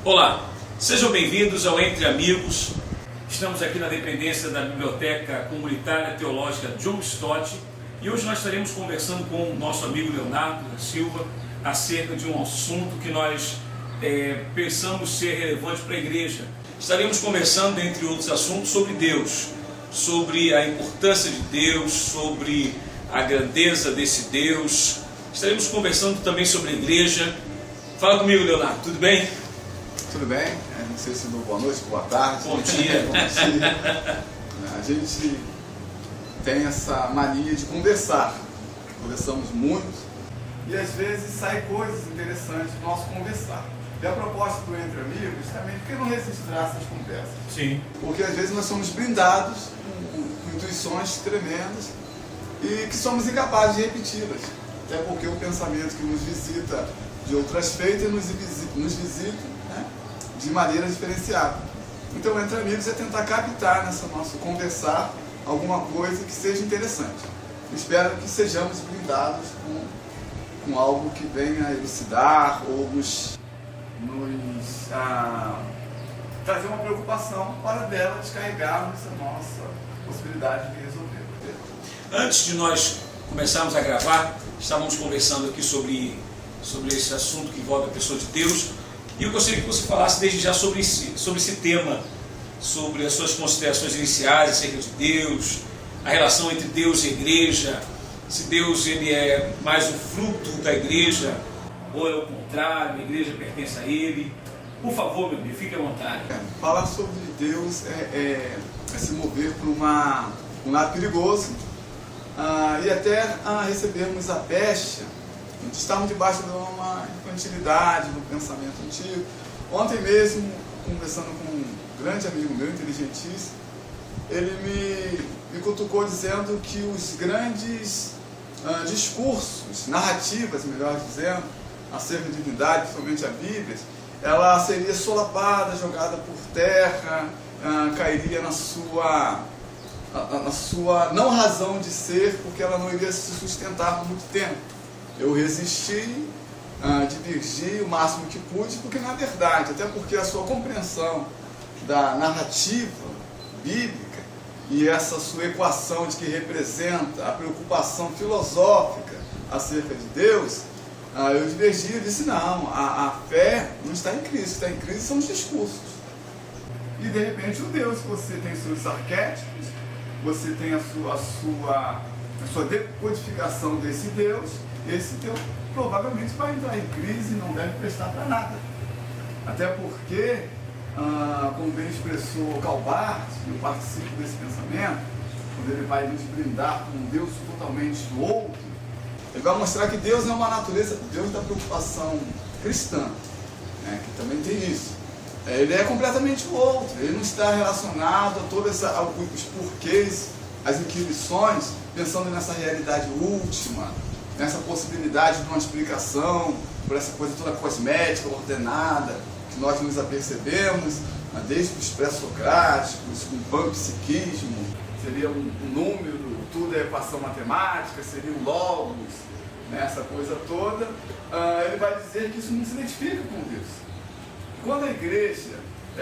Olá, sejam bem-vindos ao Entre Amigos. Estamos aqui na dependência da Biblioteca Comunitária Teológica John Stott e hoje nós estaremos conversando com o nosso amigo Leonardo da Silva acerca de um assunto que nós pensamos ser relevante para a igreja. Estaremos conversando, entre outros assuntos, sobre Deus, sobre a importância de Deus, sobre a grandeza desse Deus. Estaremos conversando também sobre a igreja. Fala comigo, Leonardo, tudo bem? Tudo bem? Não sei se boa noite, boa tarde. Bom dia. Bom dia. A gente tem essa mania de conversar. Conversamos muito e às vezes saem coisas interessantes do nosso conversar. E a proposta do Entre Amigos também, por que não registrar essas conversas? Sim. Porque às vezes nós somos blindados com intuições tremendas e que somos incapazes de repeti-las. Até porque o pensamento que nos visita de outras feitas nos visita, né, de maneira diferenciada. Então, Entre Amigos é tentar captar nessa nossa conversar alguma coisa que seja interessante. Espero que sejamos blindados com algo que venha elucidar ou nos trazer uma preocupação para dela descarregarmos a nossa possibilidade de resolver. Antes de nós começarmos a gravar, estávamos conversando aqui sobre esse assunto que envolve a pessoa de Deus, e eu gostaria que você falasse desde já sobre esse tema, sobre as suas considerações iniciais acerca de Deus, a relação entre Deus e a igreja, se Deus ele é mais o fruto da igreja, ou é o contrário, a igreja pertence a Ele. Por favor, meu amigo, fique à vontade. Falar sobre Deus é se mover por um lado perigoso, e até recebermos a peste de estarmos debaixo de uma infantilidade do pensamento antigo. Ontem mesmo, conversando com um grande amigo meu, inteligentíssimo, ele me cutucou dizendo que os grandes discursos, narrativas, melhor dizendo, acerca de divindade, principalmente a Bíblia, ela seria solapada, jogada por terra, cairia na sua não razão de ser, porque ela não iria se sustentar por muito tempo. Eu resisti, divergi o máximo que pude, porque na verdade, até porque a sua compreensão da narrativa bíblica e essa sua equação de que representa a preocupação filosófica acerca de Deus, eu divergi e disse, não, a fé não está em Cristo, está em Cristo são os discursos. E de repente o Deus, você tem seus arquétipos, você tem a sua decodificação desse Deus, esse Deus provavelmente vai entrar em crise e não deve prestar para nada. Até porque, como bem expressou Karl Barth, eu participo desse pensamento, quando ele vai nos brindar com um Deus totalmente outro, ele vai mostrar que Deus é uma natureza, Deus da preocupação cristã, né, que também tem isso. Ele é completamente outro, ele não está relacionado a todos os porquês, as inquirições, pensando nessa realidade última, nessa possibilidade de uma explicação por essa coisa toda cosmética, ordenada, que nós nos apercebemos, desde os pré-socráticos, com o panpsiquismo, seria um número, tudo é equação matemática, seria um logos, né, essa coisa toda. Ele vai dizer que isso não se identifica com Deus. Quando a igreja, a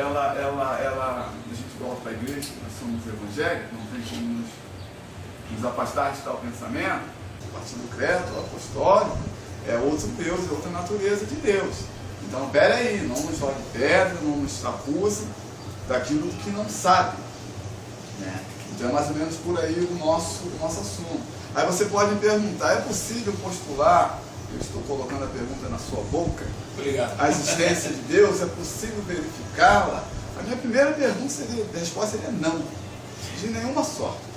gente volta para a igreja, nós somos evangélicos, não tem como nos afastar de tal pensamento, a partir do credo apostólico, é outro Deus, é outra natureza de Deus. Então, peraí, não nos jogue pedra, não nos acuse daquilo que não sabe, né? Então é mais ou menos por aí o nosso assunto. Aí você pode me perguntar, é possível postular, eu estou colocando a pergunta na sua boca, obrigado, a existência de Deus, é possível verificá-la? A minha primeira a resposta seria não, de nenhuma sorte.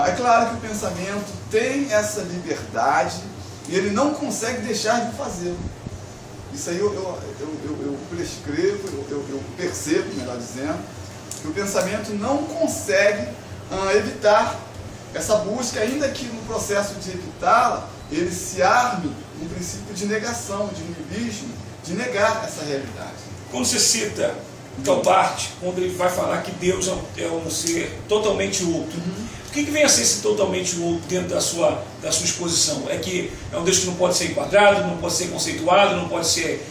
É claro que o pensamento tem essa liberdade e ele não consegue deixar de fazê-lo. Isso aí eu prescrevo, eu percebo, melhor dizendo, que o pensamento não consegue evitar essa busca, ainda que no processo de evitá-la, ele se arme um princípio de negação, de niilismo, de negar essa realidade. Quando você cita Karl Barth, quando ele vai falar que Deus é um ser totalmente outro, o que vem a ser esse totalmente outro dentro da sua exposição? É que é um Deus que não pode ser enquadrado, não pode ser conceituado, não pode ser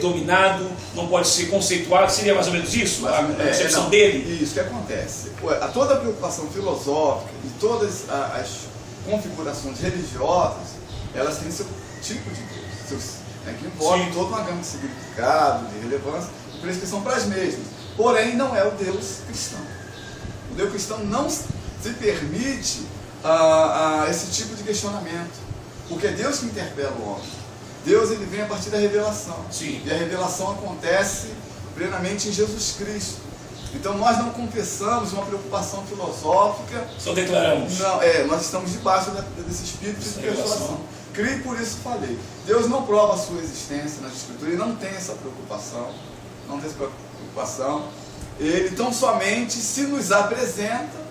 dominado, não pode ser conceituado. Seria mais ou menos isso? A concepção dele? Isso que acontece. Toda a preocupação filosófica e todas as configurações religiosas, elas têm seu tipo de Deus, que envolve toda uma gama de significado, de relevância e prescrição para as mesmas. Porém, não é o Deus cristão. O Deus cristão não se permite esse tipo de questionamento, porque é Deus que interpela o homem. Deus, ele vem a partir da revelação. Sim. E a revelação acontece plenamente em Jesus Cristo. Então nós não confessamos uma preocupação filosófica. Só declaramos. Não, nós estamos debaixo desse espírito de revelação. Creio, por isso falei. Deus não prova a sua existência nas Escrituras, ele não tem essa preocupação. Não tem essa preocupação. Ele tão somente se nos apresenta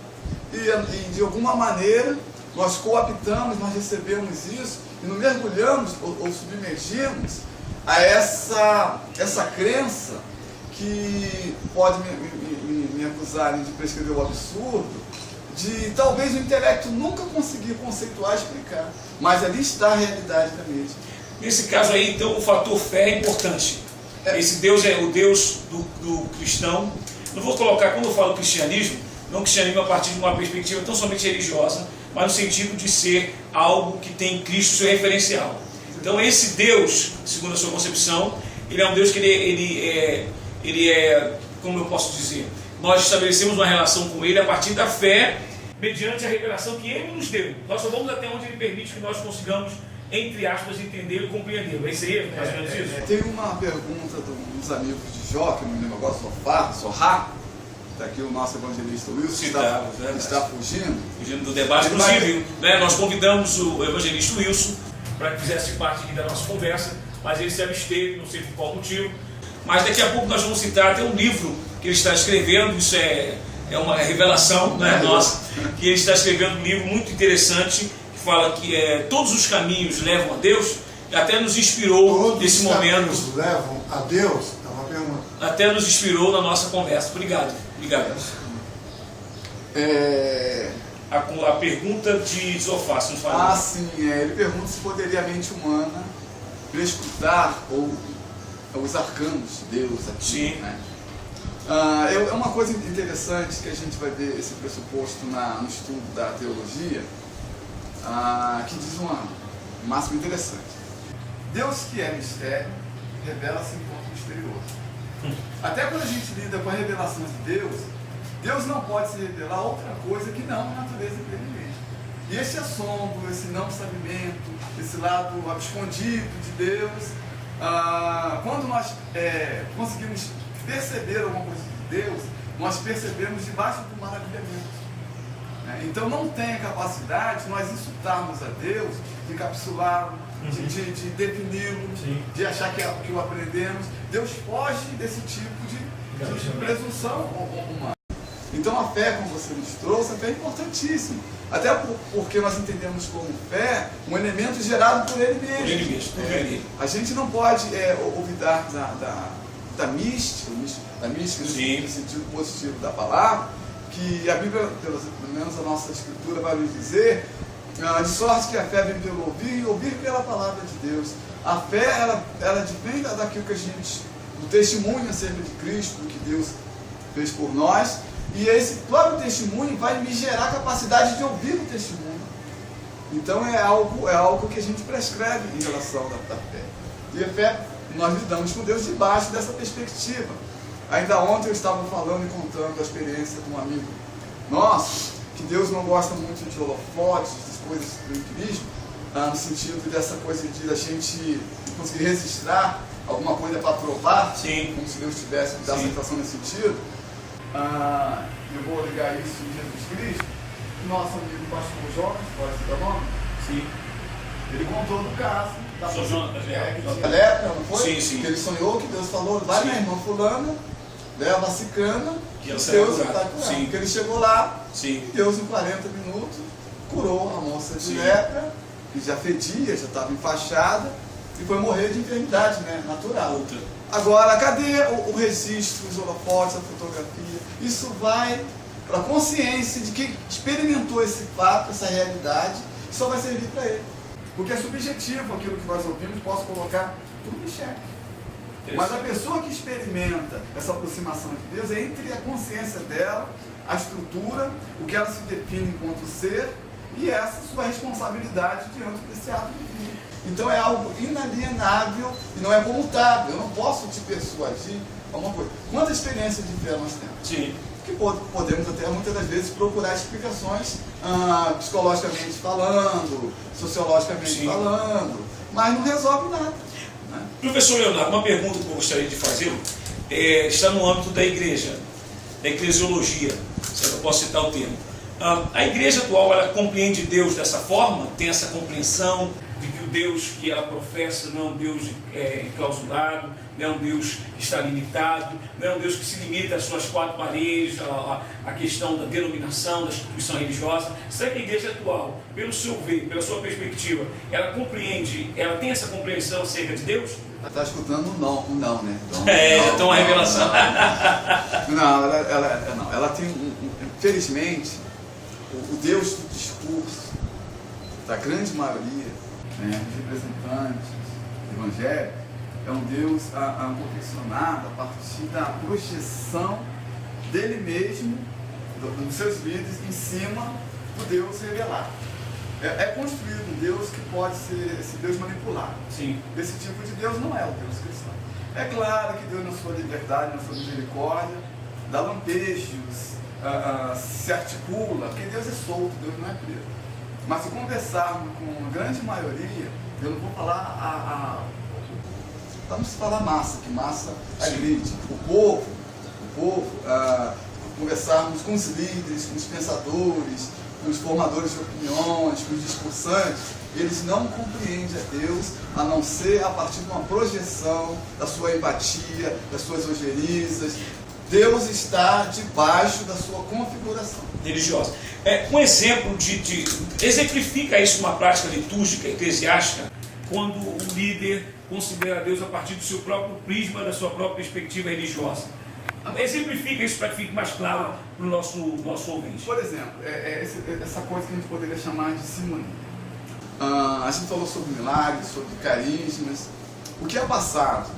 e de alguma maneira nós cooptamos, nós recebemos isso e nos mergulhamos ou submergimos a essa crença que pode me acusarem de prescrever o absurdo, de talvez o intelecto nunca conseguir conceituar e explicar, mas ali está a realidade da mesma. Nesse caso aí, então, o fator fé é importante. Esse Deus é o Deus do cristão. Não vou colocar, quando eu falo cristianismo, não cristianismo a partir de uma perspectiva tão somente religiosa, mas no sentido de ser algo que tem em Cristo seu referencial. Então esse Deus, segundo a sua concepção, ele é um Deus que ele é, como eu posso dizer, nós estabelecemos uma relação com ele a partir da fé, mediante a revelação que ele nos deu. Nós só vamos até onde ele permite que nós consigamos, entre aspas, entender e compreender. Esse é mais ou menos isso? Tem uma pergunta dos amigos de Jó, que eu não lembro agora, Sorrá. Está aqui o nosso evangelista Wilson, que está fugindo do debate. Inclusive, nós convidamos o evangelista Wilson para que fizesse parte aqui da nossa conversa, mas ele se absteve, não sei por qual motivo. Mas daqui a pouco nós vamos citar até um livro que ele está escrevendo, isso é uma revelação nossa, que ele está escrevendo um livro muito interessante, que fala que todos os caminhos levam a Deus, e até nos inspirou nesse momento. Todos os caminhos levam a Deus? É uma pergunta. Até nos inspirou na nossa conversa. Obrigado. A pergunta de Zofá, se nos fala. Sim, ele pergunta se poderia a mente humana prescrutar os arcanos de Deus aqui. Sim. Né? É uma coisa interessante que a gente vai ver esse pressuposto no estudo da teologia, que diz uma máxima interessante. Deus que é mistério, revela-se enquanto misterioso. Até quando a gente lida com a revelação de Deus, Deus não pode se revelar outra coisa que não a natureza dele mesmo. E esse assombro, esse não sabimento, esse lado escondido de Deus, quando nós conseguimos perceber alguma coisa de Deus, nós percebemos debaixo do maravilhamento. Então não tem a capacidade de nós insultarmos a Deus, de encapsulá-lo, de defini-lo, de achar que o aprendemos. Deus foge desse tipo de presunção humana. Então a fé, como você nos trouxe, a fé é importantíssima. Até porque nós entendemos como fé um elemento gerado por ele mesmo. Por ele mesmo. A gente não pode olvidar da mística no sentido positivo da palavra, que a Bíblia, pelo menos a nossa Escritura, vai nos dizer, de sorte que a fé vem pelo ouvir e ouvir pela palavra de Deus. A fé, ela advém daquilo que do testemunho acerca de Cristo, do que Deus fez por nós, e esse próprio testemunho vai me gerar a capacidade de ouvir o testemunho. Então é algo que a gente prescreve em relação da fé. E a fé, nós lidamos com Deus debaixo dessa perspectiva. Ainda ontem eu estava falando e contando a experiência de um amigo nosso, que Deus não gosta muito de holofotes, de coisas do empirismo, no sentido dessa coisa de a gente conseguir registrar alguma coisa para provar, como se Deus tivesse que dar aceitação nesse sentido. Eu vou ligar isso em Jesus Cristo. Nosso amigo pastor Jonas, pode citar o nome? Sim. Ele contou do caso da lepra, não foi? Sim. Que ele sonhou que Deus falou, vai minha irmã fulana, leva a cicana, que Deus vai curar. Porque ele chegou lá, e Deus em 40 minutos curou a moça de lepra, que já fedia, já estava enfaixada, e foi morrer de enfermidade natural. Agora, cadê o registro, os holofotes, a fotografia? Isso vai para a consciência de quem experimentou esse fato, essa realidade, e só vai servir para ele. Porque é subjetivo aquilo que nós ouvimos, posso colocar tudo em xeque. Mas a pessoa que experimenta essa aproximação de Deus é entre a consciência dela, a estrutura, o que ela se define enquanto ser e essa sua responsabilidade diante desse ato divino. Então é algo inalienável e não é mutável. Eu não posso te persuadir a uma coisa. Quanta experiência de fé nós temos? Sim. Que podemos até muitas das vezes procurar explicações psicologicamente falando, sociologicamente falando, mas não resolve nada. Né? Professor Leonardo, uma pergunta que eu gostaria de fazer está no âmbito da igreja, da eclesiologia, se eu posso citar o termo. A igreja atual, ela compreende Deus dessa forma? Tem essa compreensão de que o Deus que ela professa não é um Deus enclausurado, não é um Deus que está limitado, não é um Deus que se limita às suas quatro paredes, à questão da denominação, da instituição religiosa? Será que a igreja atual, pelo seu ver, pela sua perspectiva, ela compreende, ela tem essa compreensão acerca de Deus? Está escutando um não, né? Então a revelação. Ela tem, infelizmente, o Deus do discurso da grande maioria, né, dos representantes evangélicos, é um Deus confeccionado a partir da projeção dele mesmo, dos seus líderes, em cima do Deus revelado. É construído um Deus que pode ser esse Deus manipulado. Sim. Esse tipo de Deus não é o Deus cristão. É claro que Deus, na sua liberdade, na sua misericórdia, dá lampejos, se articula, porque Deus é solto, Deus não é preso. Mas se conversarmos com a grande maioria, eu não vou falar vamos falar massa, que massa agride. O povo, conversarmos com os líderes, com os pensadores, com os formadores de opiniões, com os discursantes, eles não compreendem a Deus a não ser a partir de uma projeção da sua empatia, das suas ogerizas. Deus está debaixo da sua configuração religiosa. Um exemplo exemplifica isso numa prática litúrgica, eclesiástica, quando o líder considera Deus a partir do seu próprio prisma, da sua própria perspectiva religiosa. Exemplifica isso para que fique mais claro para o nosso ouvinte. Por exemplo, essa coisa que a gente poderia chamar de simonia. A gente falou sobre milagres, sobre carismas. O que é passado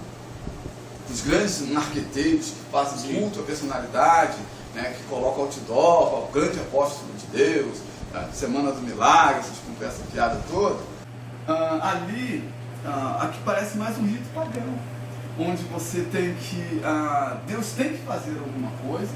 dos grandes marqueteiros que fazem culto à personalidade, né, que colocam outdoor, ao grande apóstolo de Deus, a Semana do Milagre, essas conversas piada toda, aqui parece mais um rito pagão, onde você tem que, Deus tem que fazer alguma coisa,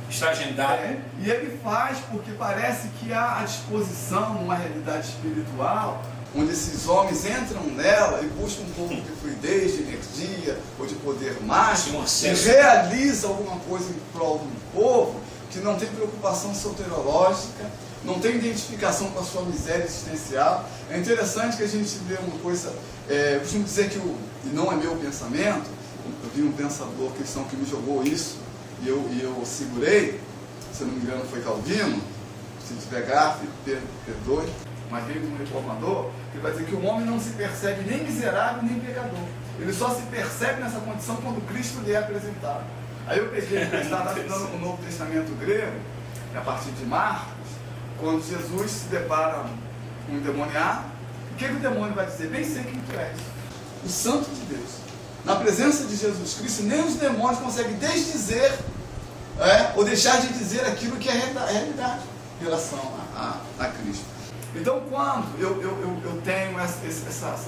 está agendado, e ele faz porque parece que há a disposição numa realidade espiritual, onde esses homens entram nela e buscam um pouco de fluidez, de energia ou de poder mágico, e realiza alguma coisa em prol do povo que não tem preocupação soteriológica, não tem identificação com a sua miséria existencial. É interessante que a gente vê uma coisa, eu costumo dizer que, e não é meu pensamento, eu vi um pensador cristão que me jogou isso, e eu segurei, se não me engano foi Calvino, se tiver gafe, perdoe, mas veio de um reformador, que vai dizer que o homem não se percebe nem miserável nem pecador. Ele só se percebe nessa condição quando Cristo lhe é apresentado. Aí eu peguei estava estudando o Novo Testamento grego, a partir de Marcos, quando Jesus se depara com um endemoniado, o que o demônio vai dizer? Bem sei quem tu és, o Santo de Deus. Na presença de Jesus Cristo, nem os demônios conseguem desdizer ou deixar de dizer aquilo que é realidade em relação a Cristo. Então, quando eu tenho essa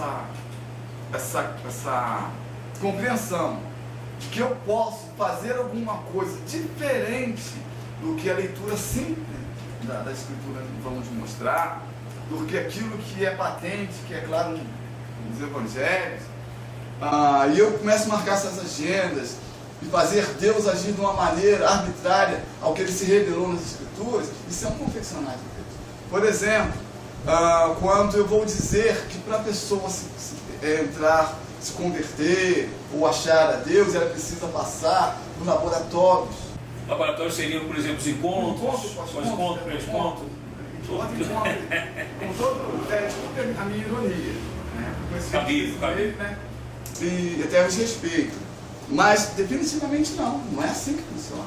compreensão de que eu posso fazer alguma coisa diferente do que a leitura simples da Escritura vamos mostrar, do que aquilo que é patente, que é claro nos Evangelhos, e eu começo a marcar essas agendas e fazer Deus agir de uma maneira arbitrária ao que Ele se revelou nas Escrituras, isso é um confeccionar de Deus. Por exemplo, quando eu vou dizer que para a pessoa entrar, se converter ou achar a Deus, ela precisa passar por laboratórios. Laboratórios seriam, por exemplo, os encontros, pós-encontro, com todo a minha ironia, né? Cabido. Né? E até os respeito. Mas definitivamente não é assim que funciona.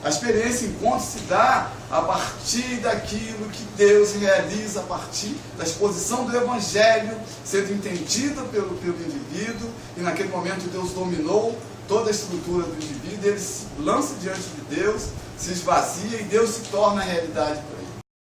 A experiência encontro se dá a partir daquilo que Deus realiza, a partir da exposição do Evangelho, sendo entendida pelo indivíduo, e naquele momento Deus dominou toda a estrutura do indivíduo, ele se lança diante de Deus, se esvazia e Deus se torna a realidade para